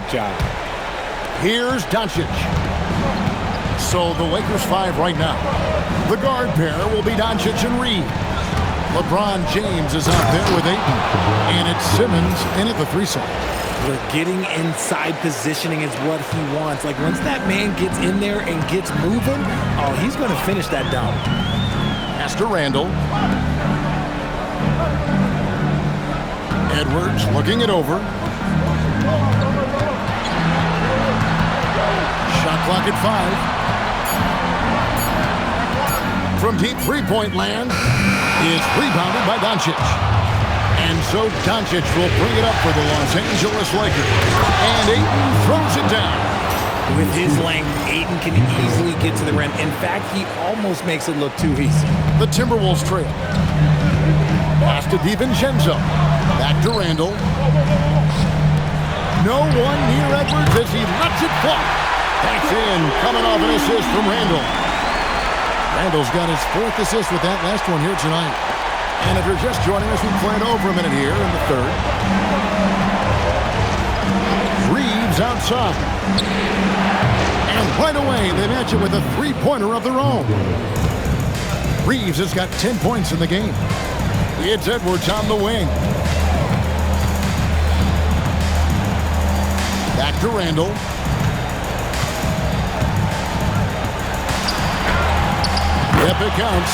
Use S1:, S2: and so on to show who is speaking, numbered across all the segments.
S1: great job.
S2: Here's Doncic. So the Lakers 5 right now. The guard pair will be Doncic and Reed. LeBron James is out there with Ayton. And it's Simmons in at the 3 side.
S1: We're getting inside positioning is what he wants. Like, once that man gets in there and gets moving, oh, he's going to finish that dunk.
S2: Pass to Randall. Edwards looking it over. Shot clock at 5. From deep three-point land, it's rebounded by Doncic. And so Doncic will bring it up for the Los Angeles Lakers. And Ayton throws it down.
S1: With his length, Ayton can easily get to the rim. In fact, he almost makes it look too easy.
S2: The Timberwolves trail. Pass to DiVincenzo. Back to Randall. No one near Edwards as he lets it fly. That's in, coming off an assist from Randall. Randall's got his 4th assist with that last one here tonight. And if you're just joining us, we played over a minute here in the 3rd. Reeves outside. And right away, they match it with a 3-pointer of their own. Reeves has got 10 points in the game. It's Edwards on the wing. Back to Randall. Yep, it counts.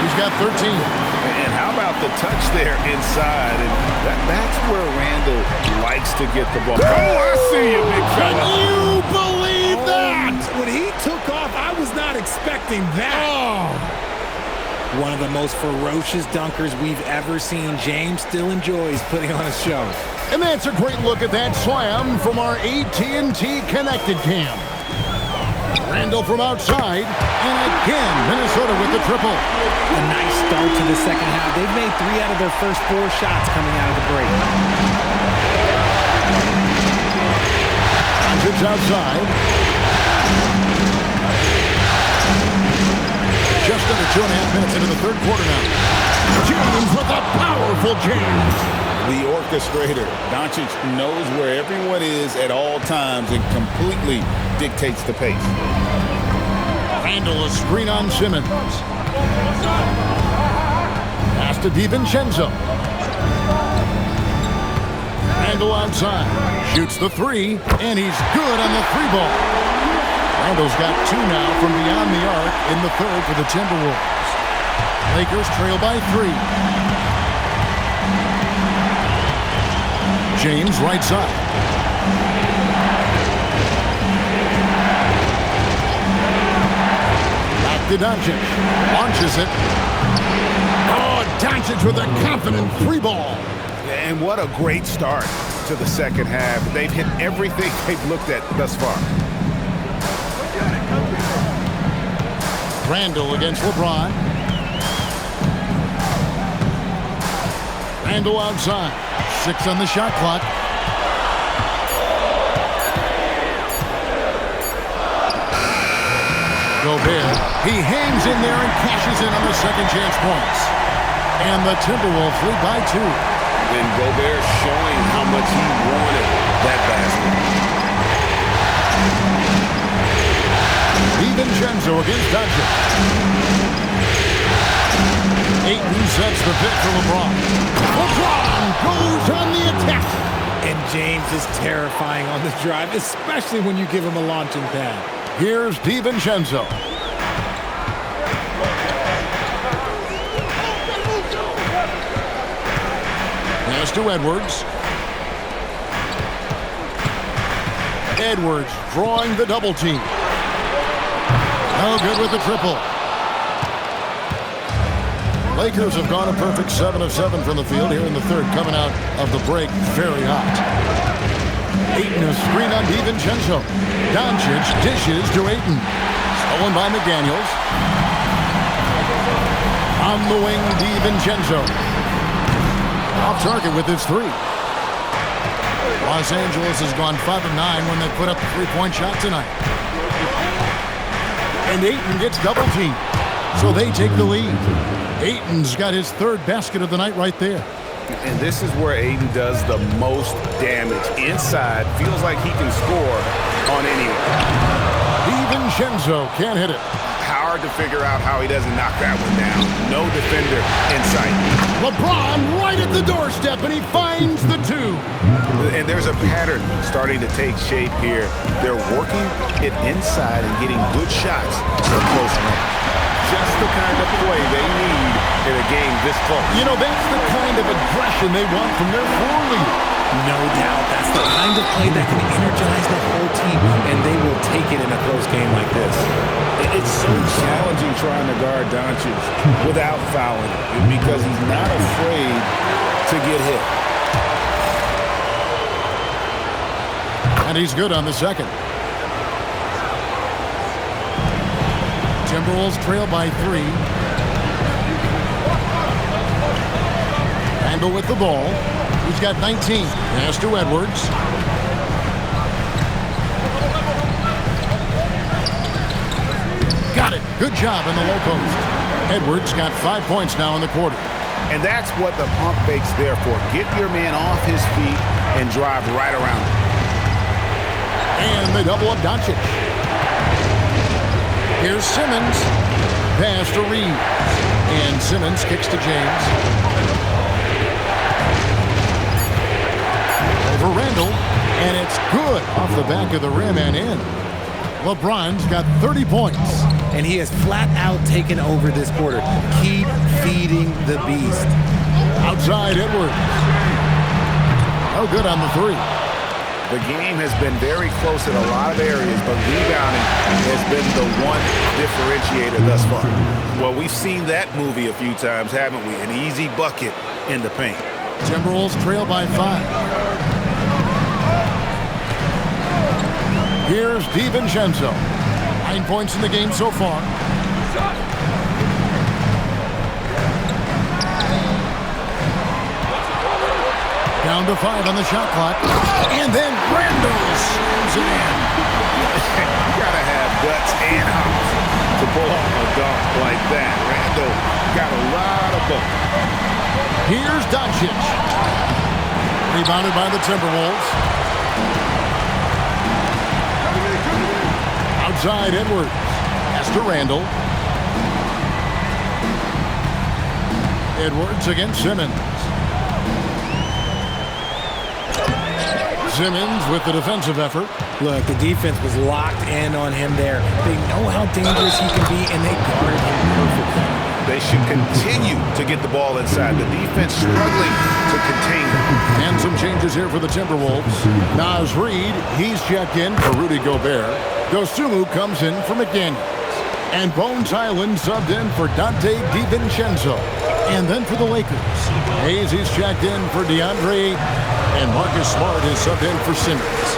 S2: He's got 13.
S3: And how about the touch there inside? And that's where Randall likes to get the ball. Oh, I see you, big fella.
S2: Can you believe that?
S1: When he took off, I was not expecting that.
S2: Oh.
S1: One of the most ferocious dunkers we've ever seen. James still enjoys putting on a show.
S2: And that's a great look at that slam from our AT&T Connected Cam. Randall from outside, and again, Minnesota with the triple.
S1: A nice start to the second half. They've made 3 out of their first 4 shots coming out of the break.
S2: It's outside. Just under 2.5 minutes into the 3rd quarter now. James with a powerful James.
S3: The orchestrator. Doncic knows where everyone is at all times and completely dictates the pace.
S2: Randall a screen on Simmons. Pass to DiVincenzo. Randall outside. Shoots the 3, and he's good on the 3-ball. Randall's got 2 now from beyond the arc in the 3rd for the Timberwolves. Lakers trail by 3. James right side. Back to Doncic. Launches it. Oh, Doncic with a confident 3-ball.
S3: And what a great start to the second half. They've hit everything they've looked at thus far.
S2: Randall against LeBron. Randall outside. 6 on the shot clock. Gobert. He hangs in there and cashes in on the second chance points. And the Timberwolves lead by 2.
S3: And Gobert showing how much he wanted that basket.
S2: DiVincenzo against Doncic. Ayton sets the pick for LeBron. LeBron goes on the attack.
S1: And James is terrifying on the drive, especially when you give him a launching pad.
S2: Here's DiVincenzo. Pass to Edwards. Edwards drawing the double team. No good with the triple. Lakers have gone a perfect 7 of 7 from the field here in the 3rd, coming out of the break very hot. Ayton a screen on DiVincenzo. Doncic dishes to Ayton. Stolen by McDaniels. On the wing, DiVincenzo. Off target with his 3. Los Angeles has gone 5 of 9 when they put up the 3-point shot tonight. And Ayton gets double teamed, so they take the lead. Ayton's got his 3rd basket of the night right there.
S3: And this is where Aiden does the most damage. Inside, feels like he can score on anyone.
S2: DiVincenzo can't hit it.
S3: Hard to figure out how he doesn't knock that one down. No defender in sight.
S2: LeBron right at the doorstep, and he finds the two.
S3: And there's a pattern starting to take shape here. They're working it inside and getting good shots from close range. Just the kind of play they need in a game this close.
S2: You know, that's the kind of aggression they want from their floor leader.
S1: No doubt. That's the kind of play that can energize the whole team, and they will take it in a close game like this.
S3: It's so challenging trying to guard Doncic without fouling because he's not afraid to get hit.
S2: And he's good on the second. Timberwolves trail by 3. Randle with the ball. He's got 19. Pass to Edwards. Got it. Good job in the low post. Edwards got 5 points now in the quarter.
S3: And that's what the pump fake's there for. Get your man off his feet and drive right around him.
S2: And they double up Doncic. Here's Simmons. Pass to Reeves. And Simmons kicks to James. Over Randle. And it's good off the back of the rim and in. LeBron's got 30 points.
S1: And he has flat out taken over this quarter. Keep feeding the beast.
S2: Outside Edwards. No good on the 3.
S3: The game has been very close in a lot of areas, but rebounding has been the one differentiator thus far. Well, we've seen that movie a few times, haven't we? An easy bucket in the paint.
S2: Timberwolves trail by 5. Here's DiVincenzo. 9 points in the game so far. Down to 5 on the shot clock. And then Randle slams it in.
S3: You gotta have guts and hops to pull off a dunk like that. Randle got a lot of both.
S2: Here's Doncic. Rebounded by the Timberwolves. Outside Edwards. Pass to Randle. Edwards against Simmons. Simmons with the defensive effort.
S1: Look, the defense was locked in on him there. They know how dangerous he can be, and they guarded him perfectly.
S3: They should continue to get the ball inside. The defense struggling to contain them.
S2: And some changes here for the Timberwolves. Naz Reid, he's checked in for Rudy Gobert. Dosunmu comes in for McDaniels. And Bones Highland subbed in for Dante DiVincenzo. And then for the Lakers, Hayes, he's checked in for DeAndre Ayton. And Marcus Smart is subbed in for Simmons.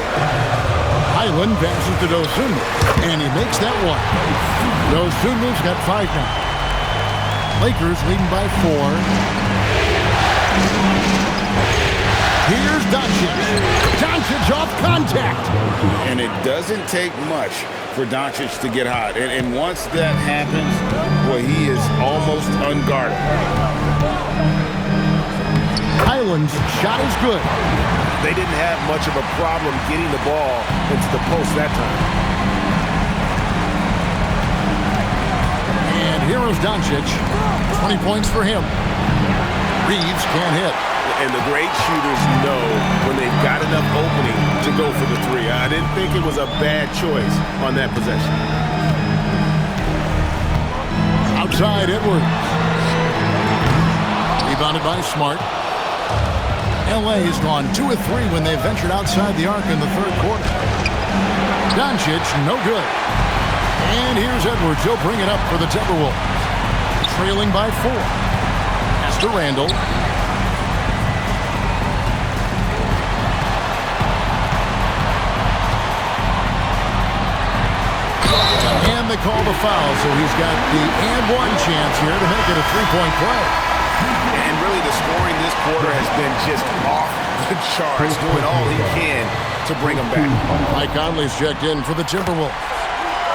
S2: Highland passes to Dosunmu, and he makes that one. Dosunmu's got 5 now. Lakers leading by 4. Here's Doncic. Doncic off contact.
S3: And it doesn't take much for Doncic to get hot. And once that happens, well, he is almost unguarded.
S2: Highland's shot is good.
S3: They didn't have much of a problem getting the ball into the post that time.
S2: And here is Doncic. 20 points for him. Reeves can't hit.
S3: And the great shooters know when they've got enough opening to go for the 3. I didn't think it was a bad choice on that possession.
S2: Outside Edwards. Rebounded by Smart. LA has gone 2 of 3 when they ventured outside the arc in the 3rd quarter. Doncic, no good. And here's Edwards. He'll bring it up for the Timberwolves. Trailing by 4. Pass to Randle. And they call the foul, so he's got the and 1 chance here to make it a 3-point play.
S3: And really the scoring this quarter has been just off the charts, doing all he can to bring them back.
S2: Mike Conley's checked in for the Timberwolves.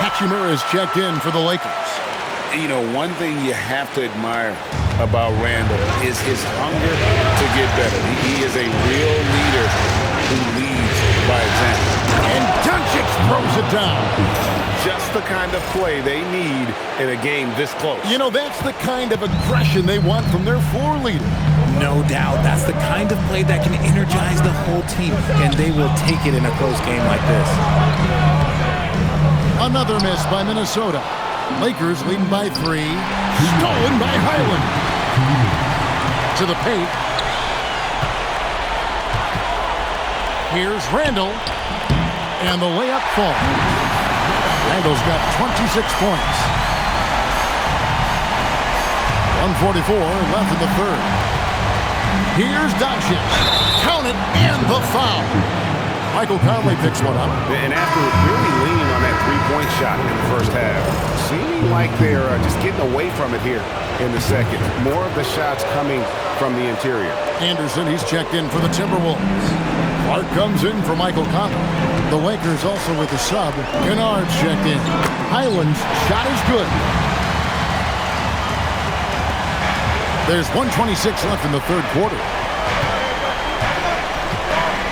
S2: Hachimura is checked in for the Lakers.
S3: You know, one thing you have to admire about Randall is his hunger to get better. He is a real leader who leads by example.
S2: And Doncic throws it down.
S3: Just the kind of play they need in a game this close.
S2: You know, that's the kind of aggression they want from their floor leader.
S1: No doubt. That's the kind of play that can energize the whole team, and they will take it in a close game like this.
S2: Another miss by Minnesota. Lakers leading by 3. Stolen by Highland. To the paint. Here's Randall. And the layup falls. Randall's got 26 points. 1:44 left in the third. Here's Doncic. Count it, and the foul. Michael Conley picks one up.
S3: And after really leaning on that three-point shot in the first half, seeming like they're just getting away from it here in the second. More of the shots coming from the interior.
S2: Anderson, he's checked in for the Timberwolves. Clark comes in for Michael Conley. The Lakers also with the sub. Kennard's checked in. Highland's shot is good. There's 1:26 left in the third quarter.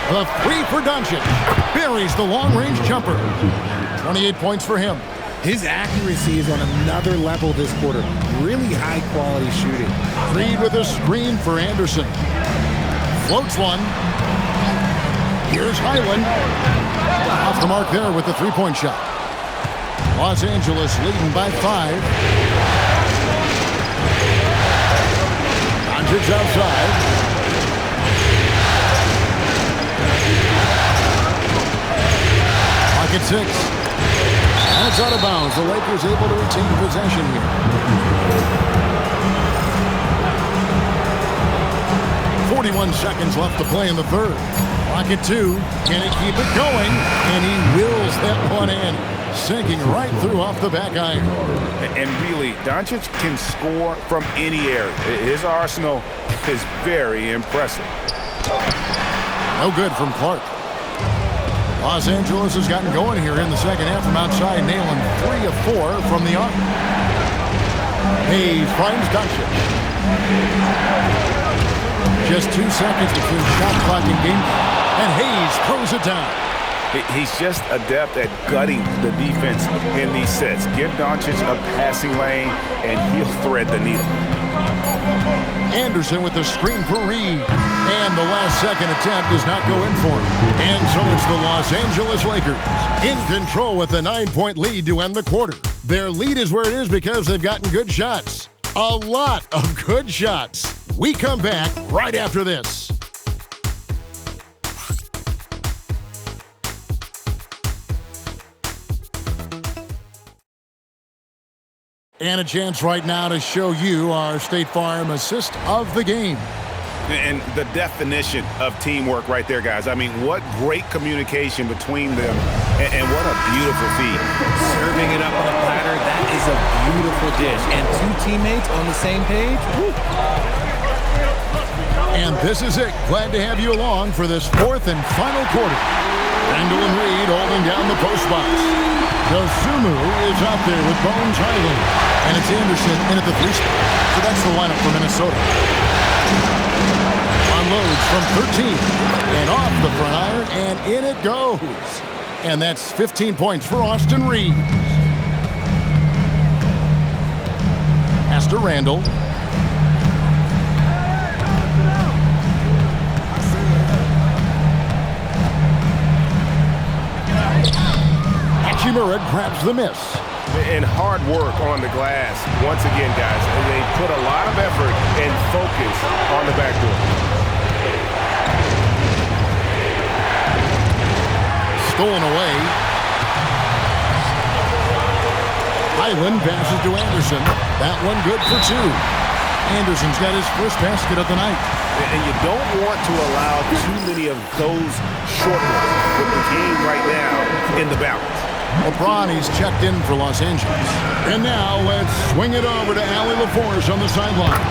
S2: The three for Doncic. Buries the long-range jumper. 28 points for him.
S1: His accuracy is on another level this quarter. Really high-quality shooting.
S2: Reed with a screen for Anderson. Floats one. Here's Highland. Off the mark there with the three-point shot. Los Angeles leading by 5. Doncic outside. Clock at 6. That's out of bounds. The Lakers able to retain possession here. 41 seconds left to play in the third. Clock at 2. Can he keep it going? And he wills that one in. Sinking right through off the back iron.
S3: And really, Doncic can score from any area. His arsenal is very impressive.
S2: No good from Clark. Los Angeles has gotten going here in the second half from outside, nailing 3 of 4 from the arc. Hayes finds Doncic. Just 2 seconds between shot clock and game, and Hayes throws it down.
S3: He's just adept at gutting the defense in these sets. Give Doncic a passing lane, and he'll thread the needle.
S2: Anderson with the screen for Reed. And the last second attempt does not go in for him. And so it's the Los Angeles Lakers in control with a 9-point lead to end the quarter. Their lead is where it is because they've gotten good shots. A lot of good shots. We come back right after this. And a chance right now to show you our State Farm assist of the game.
S3: And the definition of teamwork right there, guys. I mean, what great communication between them, and what a beautiful feed.
S1: Serving it up on a platter, that is a beautiful dish. And 2 teammates on the same page. Woo.
S2: And this is it. Glad to have you along for this 4th and final quarter. Randall and Reed holding down the post box. Dosumu is out there with Bones Highland. And it's Anderson in at the 3 spot. So that's the lineup for Minnesota. Unloads from 13. And off the front iron, and in it goes. And that's 15 points for Austin Reed. Pass to Randall. Hachimura grabs the miss.
S3: And hard work on the glass. Once again, guys, they put a lot of effort and focus on the backdoor. Stolen away.
S2: Highland passes to Anderson. That one good for 2. Anderson's got his first basket of the night.
S3: And you don't want to allow too many of those short ones with the game right now in the balance.
S2: LeBron, he's checked in for Los Angeles. And now let's swing it over to Allie LaForce on the sideline.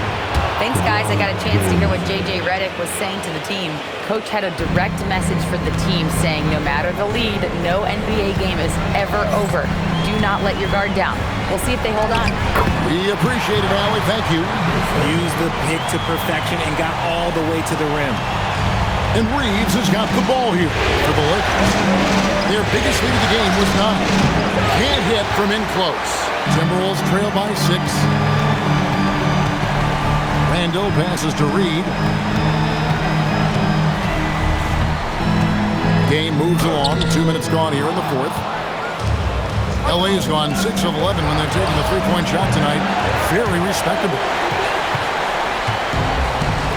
S4: Thanks, guys. I got a chance to hear what J.J. Redick was saying to the team. Coach had a direct message for the team saying no matter the lead, no NBA game is ever over. Do not let your guard down. We'll see if they hold on.
S2: We appreciate it, Allie. Thank you.
S1: Used the pick to perfection and got all the way to the rim.
S2: And Reeves has got the ball here for the Lakers. Their biggest lead of the game was 9. Can't hit from in close. Timberwolves trail by 6. Randall passes to Reed. Game moves along. 2 minutes gone here in the fourth. LA's gone 6 of 11 when they're taking the three-point shot tonight. Very respectable.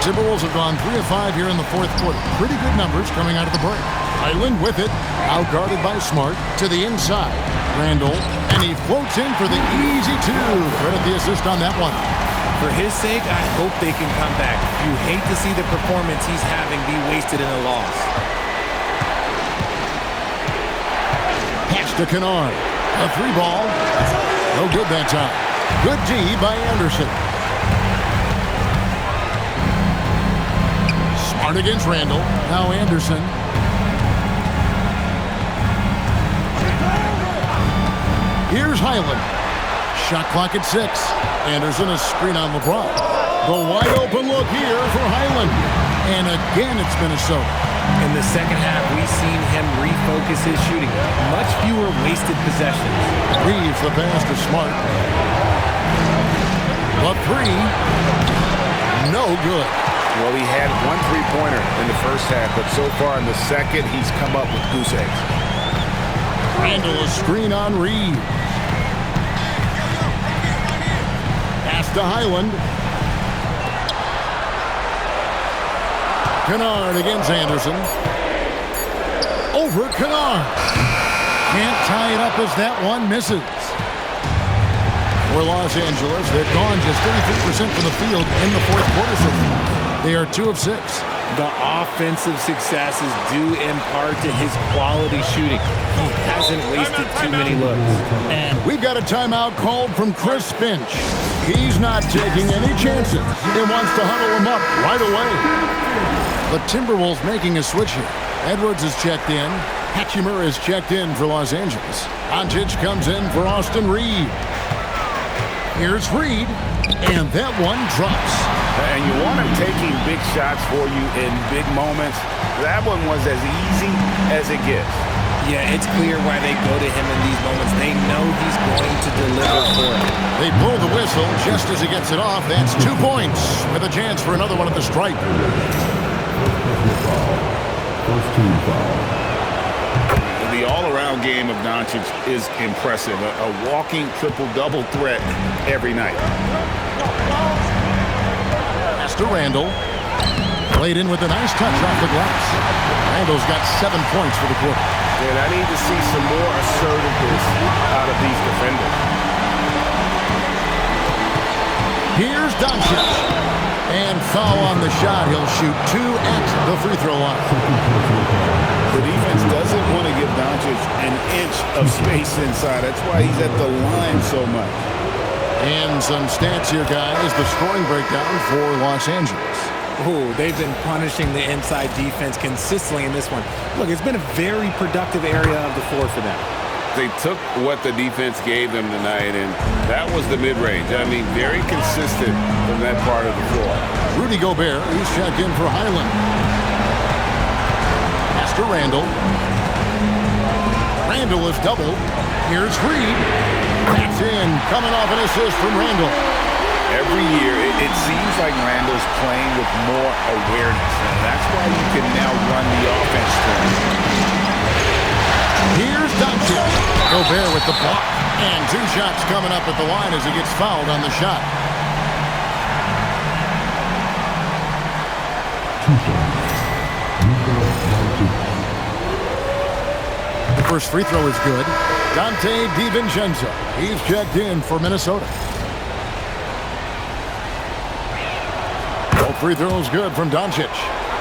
S2: Timberwolves have gone 3 of 5 here in the fourth quarter. Pretty good numbers coming out of the break. Island with it. Out-guarded by Smart. To the inside. Randall. And he floats in for the easy 2. Credit the assist on that one.
S1: For his sake, I hope they can come back. You hate to see the performance he's having be wasted in a loss.
S2: Pass to Kennard. A 3-ball. No good that time. Good D by Anderson. Smart against Randall. Now Anderson. Here's Highland. Shot clock at 6. Anderson a screen on LeBron. The wide open look here for Highland. And again it's Minnesota.
S1: In the second half, we've seen him refocus his shooting. Much fewer wasted possessions.
S2: Reeves the pass to Smart. The 3. No good.
S3: Well, he had 1 3-pointer in the first half, but so far in the second, he's come up with goose eggs.
S2: Randall a screen on Reed. Pass to Highland. Kennard against Anderson. Over Kennard. Can't tie it up as that one misses. For Los Angeles, they've gone just 33% from the field in the fourth quarter so far. They are 2 of 6.
S1: The offensive success is due in part to his quality shooting. He hasn't wasted too many looks.
S2: And we've got a timeout called from Chris Finch. He's not taking any chances. He wants to huddle him up right away. The Timberwolves making a switch here. Edwards is checked in. Hachimura is checked in for Los Angeles. Doncic comes in for Austin Reed. Here's Reed. And that one drops.
S3: And you want him taking big shots for you in big moments. That one was as easy as it gets.
S1: Yeah, it's clear why they go to him in these moments. They know he's going to deliver for it.
S2: They blow the whistle just as he gets it off. That's 2 points with a chance for another one at the stripe.
S3: The all-around game of Doncic is impressive. A walking triple-double threat every night.
S2: Pass to Randall. Played in with a nice touch off the glass. Randall's got 7 points for the quarter.
S3: And I need to see some more assertiveness out of these defenders.
S2: Here's Doncic. And foul on the shot. He'll shoot 2 at the free throw line.
S3: The defense doesn't want to give Doncic an inch of space inside. That's why he's at the line so much.
S2: And some stats here, guys. The scoring breakdown for Los Angeles.
S1: Ooh, they've been punishing the inside defense consistently in this one. Look, it's been a very productive area of the floor for them.
S3: They took what the defense gave them tonight, and that was the mid-range. I mean, very consistent from that part of the floor.
S2: Rudy Gobert, he's checked in for Highland. Pass to Randall. Randall is doubled. Here's Reed. That's in, coming off an assist from Randall.
S3: Every year, it seems like Randall's playing with more awareness, and that's why you can now run the offense through him.
S2: Here's Doncic. Gobert with the block. And 2 shots coming up at the line as he gets fouled on the shot. The first free throw is good. Dante DiVincenzo. He's checked in for Minnesota. Both free throws good from Doncic.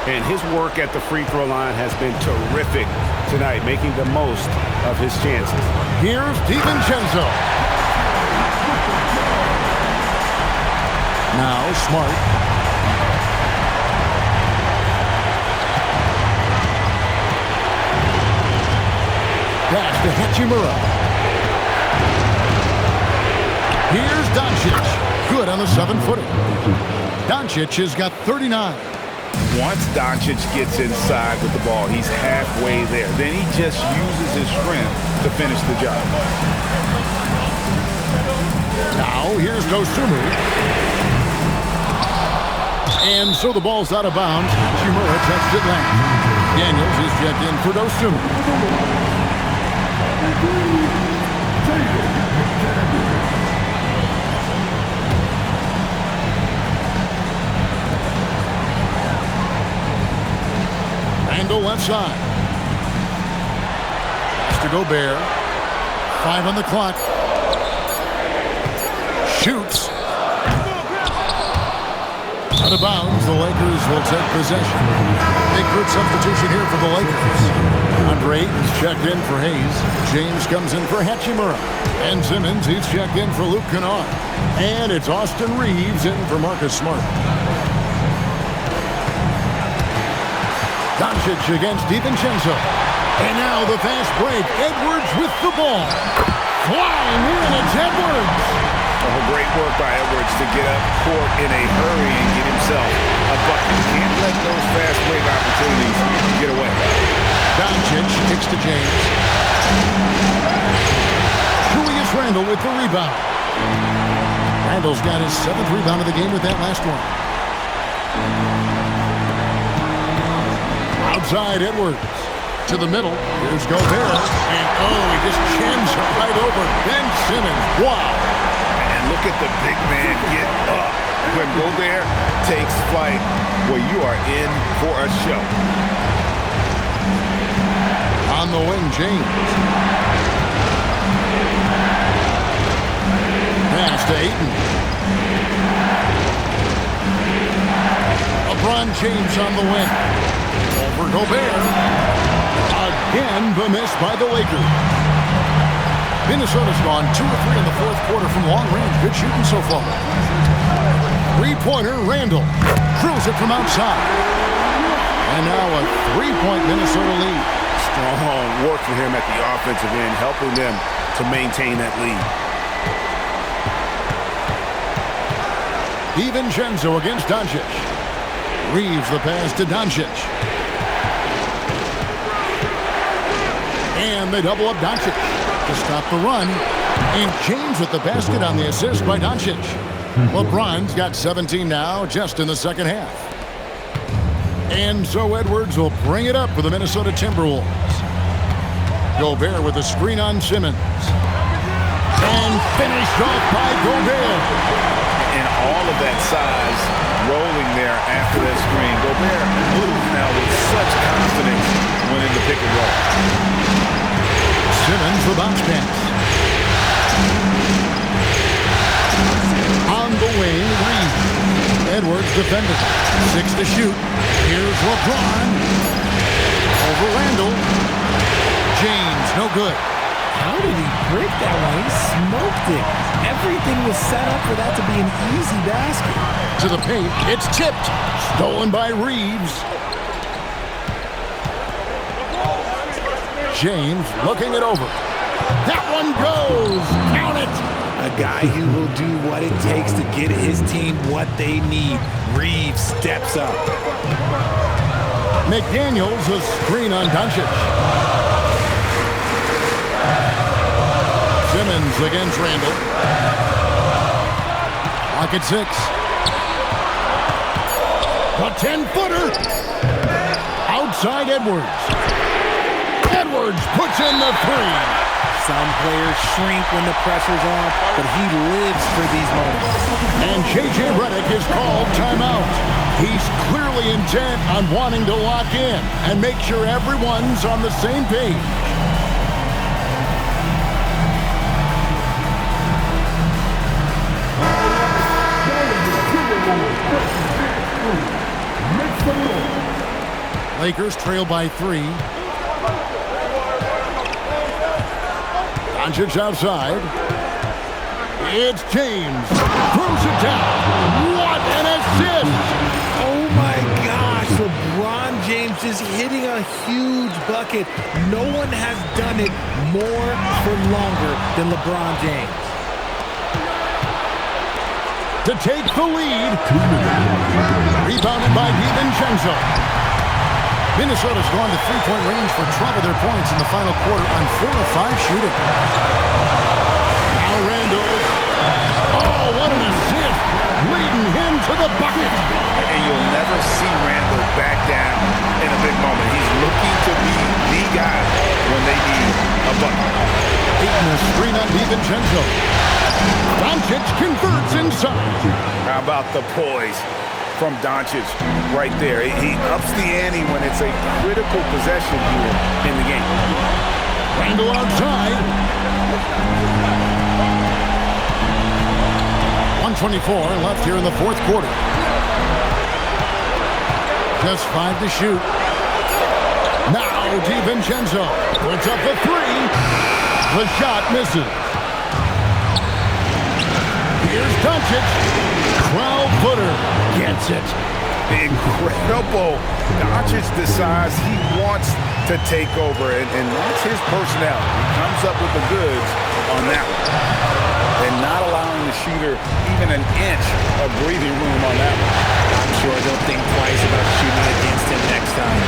S5: And his work at the free throw line has been terrific tonight, making the most of his chances.
S2: Here's DiVincenzo. Now Smart. Pass to Hachimura. Here's Doncic. Good on the 7-footer. Doncic has got 39.
S3: Once Doncic gets inside with the ball, he's halfway there. Then he just uses his strength to finish the job.
S2: Now here's Dosumu. And so the ball's out of bounds. Shimura touched it last. Daniels is checked in for Dosumu. Randall left side. Has to Gobert. 5 on the clock. Shoots. Out of bounds, the Lakers will take possession. Big group substitution here for the Lakers. Andre Ayton's checked in for Hayes. James comes in for Hachimura. And Simmons, he's checked in for Luke Kennard. And it's Austin Reeves in for Marcus Smart. Doncic against DiVincenzo. And now the fast break. Edwards with the ball. Flying in, it's Edwards.
S3: Oh, great work by Edwards to get up court in a hurry and get himself a bucket. Can't let those fast break opportunities get away.
S2: Doncic kicks to James. Julius Randle with the rebound. Randle's got his 7th rebound of the game with that last one. Outside Edwards. To the middle. Here's Gobert. And he just chins right over Ben Simmons. Wow.
S3: And look at the big man get up. When Gobert takes flight, well, you are in for a show.
S2: On the wing, James. Pass to Ayton. LeBron James on the wing. Over Gobert. Again, the miss by the Lakers. Minnesota's gone 2 of 3 in the 4th quarter from long range. Good shooting so far. 3-pointer, Randle. Drills it from outside. And now a 3-point Minnesota lead.
S3: Strong work for him at the offensive end, helping them to maintain that lead.
S2: DiVincenzo against Doncic. Reeves the pass to Doncic. And they double up Doncic to stop the run. And James with the basket on the assist by Doncic. LeBron's got 17 now, just in the second half. And so Edwards will bring it up for the Minnesota Timberwolves. Gobert with a screen on Simmons. And finished off by Gobert.
S3: And all of that size rolling there after that screen. Gobert moves now with such confidence when in the pick and roll.
S2: Simmons the bounce pass. On the wing, Reeves. Edwards defended. 6 to shoot. Here's LeBron. Over Randle. James, no good.
S1: How did he break that one? He smoked it. Everything was set up for that to be an easy basket.
S2: To the paint, it's tipped. Stolen by Reeves. James looking it over. That one goes. Count it.
S1: A guy who will do what it takes to get his team what they need. Reeves steps up.
S2: McDaniels a screen on Doncic. Simmons against Randle. Lock at 6. A 10-footer. Outside Edwards. Edwards puts in the 3.
S1: Some players shrink when the pressure's on, but he lives for these moments.
S2: And J.J. Redick is called timeout. He's clearly intent on wanting to lock in and make sure everyone's on the same page. Lakers trail by 3. Doncic outside. It's James. Throws it down. assist.
S1: Oh my gosh, LeBron James just hitting a huge bucket. No one has done it more for longer than LeBron James.
S2: To take the lead. Rebounded by DiVincenzo. Minnesota's gone to three-point range for 12 of their points in the final quarter on 4 of 5 shooting. Now Randall. Oh, what an assist. Leading him to the bucket.
S3: And you'll never see Randall back down in a big moment. He's looking to be the guy when they need a bucket.
S2: Taking a screen on DiVincenzo. Doncic converts inside.
S3: How about the poise from Doncic right there? He ups the ante when it's a critical possession here in the game.
S2: Randall outside. 1:24 left here in the fourth quarter. Just 5 to shoot. Now DiVincenzo puts up a three. The shot misses. Here's Doncic. 12-footer. Gets it.
S3: Incredible. Doncic decides he wants to take over, and that's his personnel. He comes up with the goods on that one. And not allowing the shooter even an inch of breathing room on that one.
S1: I'm sure they'll think twice about shooting against him next time.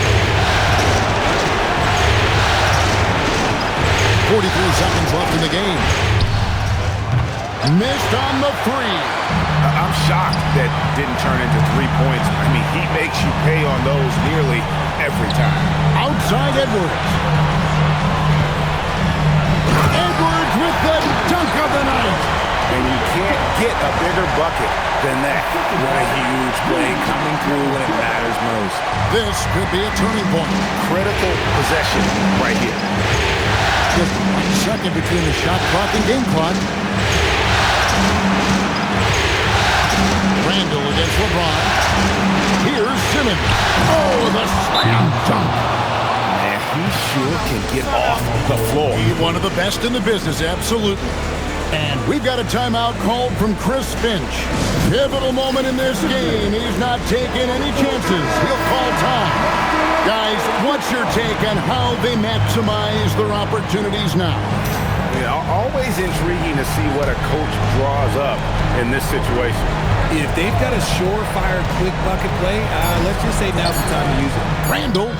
S2: 43 seconds left in the game. Missed on the three.
S3: I'm shocked that didn't turn into 3 points. I mean, he makes you pay on those nearly every time.
S2: Outside Edwards. Edwards with the dunk of the night.
S3: And you can't get a bigger bucket than that.
S1: What a huge play coming through when it matters most.
S2: This could be a turning point.
S3: Critical possession right here.
S2: Just 1 second between the shot clock and game clock. Randall against LeBron. Here's Simmons. Oh, the slam dunk.
S3: Man, he sure can get off the floor.
S2: He's one of the best in the business, absolutely. And we've got a timeout called from Chris Finch. Pivotal moment in this game. He's not taking any chances. He'll call time. Guys, what's your take on how they maximize their opportunities now?
S3: You know, always intriguing to see what a coach draws up in this situation.
S1: If they've got a surefire quick bucket play, let's just say now's the time to use it.
S2: Randall.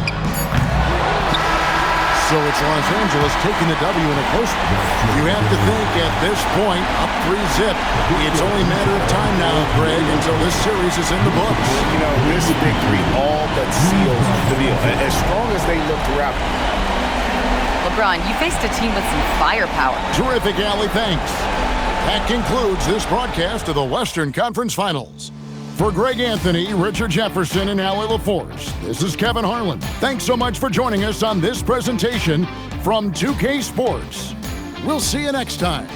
S2: So it's Los Angeles taking the W in a close one. You have to think at this point, up 3-zip. It's only a matter of time now, Greg, until this series is in the books.
S3: You know, this victory all but seals the deal. As strong as they look throughout.
S4: LeBron, you faced a team with some firepower.
S2: Terrific, Allie. Thanks. That concludes this broadcast of the Western Conference Finals. For Greg Anthony, Richard Jefferson, and Allie LaForce, this is Kevin Harlan. Thanks so much for joining us on this presentation from 2K Sports. We'll see you next time.